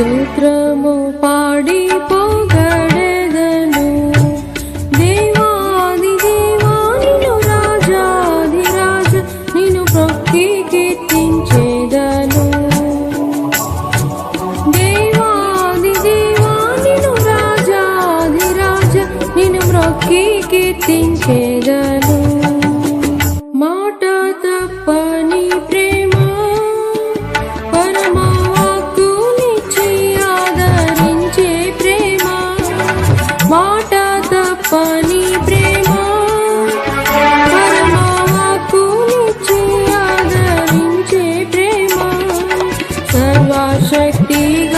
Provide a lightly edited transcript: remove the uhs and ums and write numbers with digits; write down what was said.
స్తోత్రము పాడి పొగడెదను దేవాది దేవా నిన్ను రాజాధిరాజ నిన్ను ప్రొక్కి కీర్తించెదను దేవాది దేవా నిన్ను రాజాధిరాజ నిన్ను ప్రొక్కి కీర్తించెదను మాట తప్పని ప్రేమ పరమ వాక్కునిచ్చి ఆదరించే ప్రేమ మాట తప్పని ప్రేమ పరమ వాక్కునిచ్చి ఆదరించే ప్రేమ సర్వశక్తిగా